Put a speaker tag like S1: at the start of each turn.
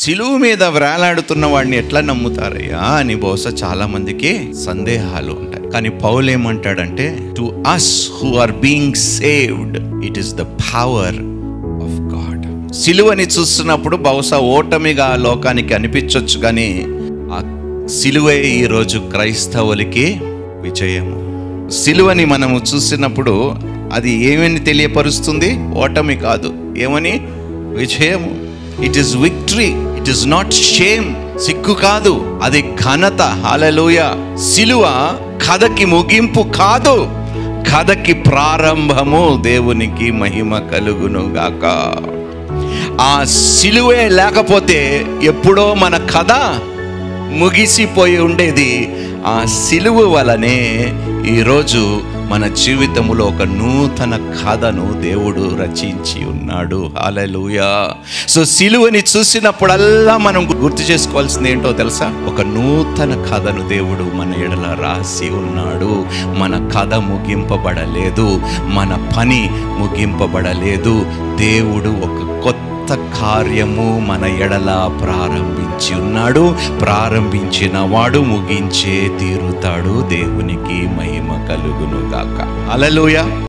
S1: సిలువు మీద వ్రేలాడుతున్న వాడిని ఎట్లా నమ్ముతారయ్యా అని బహుశా చాలా మందికి సందేహాలు ఉంటాయి. కానీ పౌలు ఏమంటాడంటే, to us who are being saved it is the power of God. సిలువని చూస్తున్నప్పుడు బహుశా ఓటమిగా లోకానికి అనిపించవచ్చు, కానీ ఆ సిలువే ఈరోజు క్రైస్తవులకి విజయము. సిలువని మనము చూసినప్పుడు అది ఏమని తెలియపరుస్తుంది? ఓటమి కాదు, ఏమని? విజయము. It is victory, it is not shame. సిగ్గు కాదు, అది ఘనత. హల్లెలూయా. సిలువ కథకి ముగింపు కాదు, కథకి ప్రారంభము. దేవునికి మహిమ కలుగును గాక. ఆ సిలువే లేకపోతే ఎప్పుడో మన కథ ముగిసిపోయి ఉండేది. ఆ సిలువ వలనే ఈరోజు మన జీవితంలో ఒక నూతన కథను దేవుడు రచించి ఉన్నాడు. హల్లెలూయా. సో సిలువని చూసినప్పుడల్లా మనం గుర్తు చేసుకోవాల్సింది ఏంటో తెలుసా? ఒక నూతన కథను దేవుడు మన ఎడల రాసి ఉన్నాడు. మన కథ ముగింపబడలేదు, మన పని ముగింపబడలేదు. దేవుడు ఒక కొత్త కార్యము మన ఎడల ప్రారంభించి ఉన్నాడు. ప్రారంభించిన వాడు ముగించే తీరుతాడు. దేవునికి మహిమ కలుగును గాక. హల్లెలూయా.